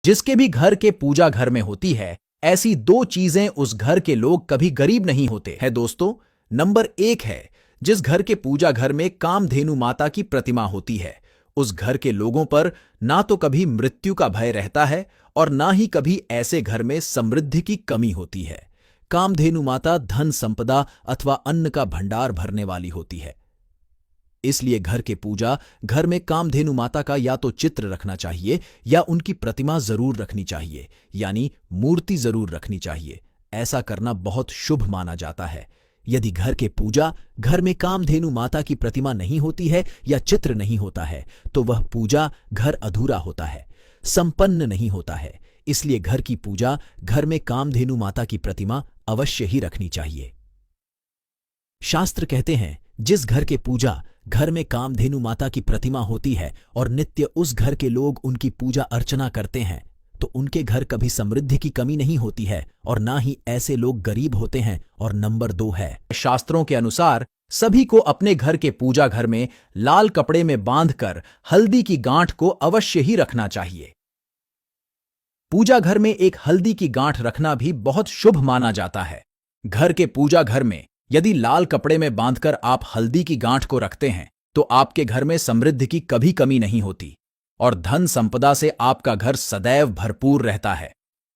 जिसके भी घर के पूजा घर में होती है, ऐसी दो चीजें उस घर के लोग कभी गरीब नहीं होते हैं दोस्तों। नंबर एक है, जिस घर के पूजा घर में कामधेनु माता की प्रतिमा होती है, उस घर के लोगों पर ना तो कभी मृत्यु का भय रहता है और ना ही कभी ऐसे घर में समृद्धि की कमी होती है। कामधेनु माता धन संपदा अथवा अन्न का भंडार भरने वाली होती है। इसलिए घर के पूजा घर में कामधेनु माता का या तो चित्र रखना चाहिए या उनकी प्रतिमा जरूर रखनी चाहिए, यानी मूर्ति जरूर रखनी चाहिए। ऐसा करना बहुत शुभ माना जाता है। यदि घर के पूजा घर में कामधेनु माता की प्रतिमा नहीं होती है या चित्र नहीं होता है, तो वह पूजा घर अधूरा होता है, संपन्न नहीं होता है। इसलिए घर की पूजा घर में कामधेनु माता की प्रतिमा अवश्य ही रखनी चाहिए। शास्त्र कहते हैं, जिस घर के पूजा घर में कामधेनु माता की प्रतिमा होती है और नित्य उस घर के लोग उनकी पूजा अर्चना करते हैं, तो उनके घर कभी समृद्धि की कमी नहीं होती है और ना ही ऐसे लोग गरीब होते हैं। और नंबर 2 है, शास्त्रों के अनुसार सभी को अपने घर के पूजा घर में लाल कपड़े में बांधकर हल्दी की गांठ को अवश्य ही रखना चाहिए। पूजा घर में एक हल्दी की गांठ रखना भी बहुत शुभ माना जाता है। घर के पूजा घर में यदि लाल कपड़े में बांधकर आप हल्दी की गांठ को रखते हैं, तो आपके घर में समृद्धि की कभी कमी नहीं होती और धन संपदा से आपका घर सदैव भरपूर रहता है।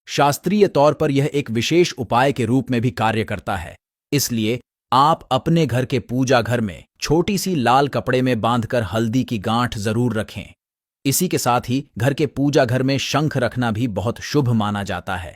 शास्त्रीय तौर पर यह एक विशेष उपाय के रूप में भी कार्य करता है। इसलिए आप अपने घर के पूजा घर में छोटी सी लाल कपड़े में बांधकर हल्दी की गांठ जरूर रखें। इसी के साथ ही घर के पूजा घर में शंख रखना भी बहुत शुभ माना जाता है।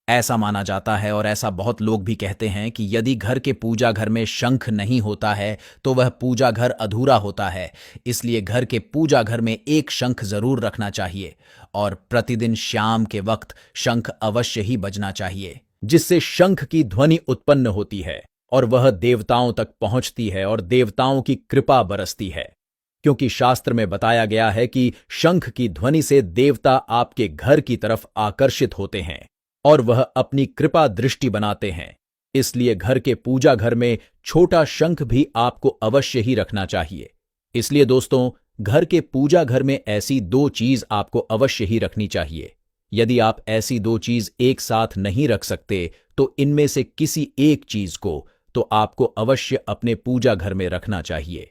ऐसा माना जाता है और ऐसा बहुत लोग भी कहते हैं कि यदि घर के पूजा घर में शंख नहीं होता है तो वह पूजा घर अधूरा होता है। इसलिए घर के पूजा घर में एक शंख जरूर रखना चाहिए और प्रतिदिन शाम के वक्त शंख अवश्य ही बजना चाहिए, जिससे शंख की ध्वनि उत्पन्न होती है और वह देवताओं तक पहुंचती है और देवताओं की कृपा बरसती है। क्योंकि शास्त्र में बताया गया है कि शंख की ध्वनि से देवता आपके घर की तरफ आकर्षित होते हैं और वह अपनी कृपा दृष्टि बनाते हैं। इसलिए घर के पूजा घर में छोटा शंख भी आपको अवश्य ही रखना चाहिए। इसलिए दोस्तों, घर के पूजा घर में ऐसी दो चीज आपको अवश्य ही रखनी चाहिए। यदि आप ऐसी दो चीज एक साथ नहीं रख सकते, तो इनमें से किसी एक चीज को तो आपको अवश्य अपने पूजा घर में रखना चाहिए।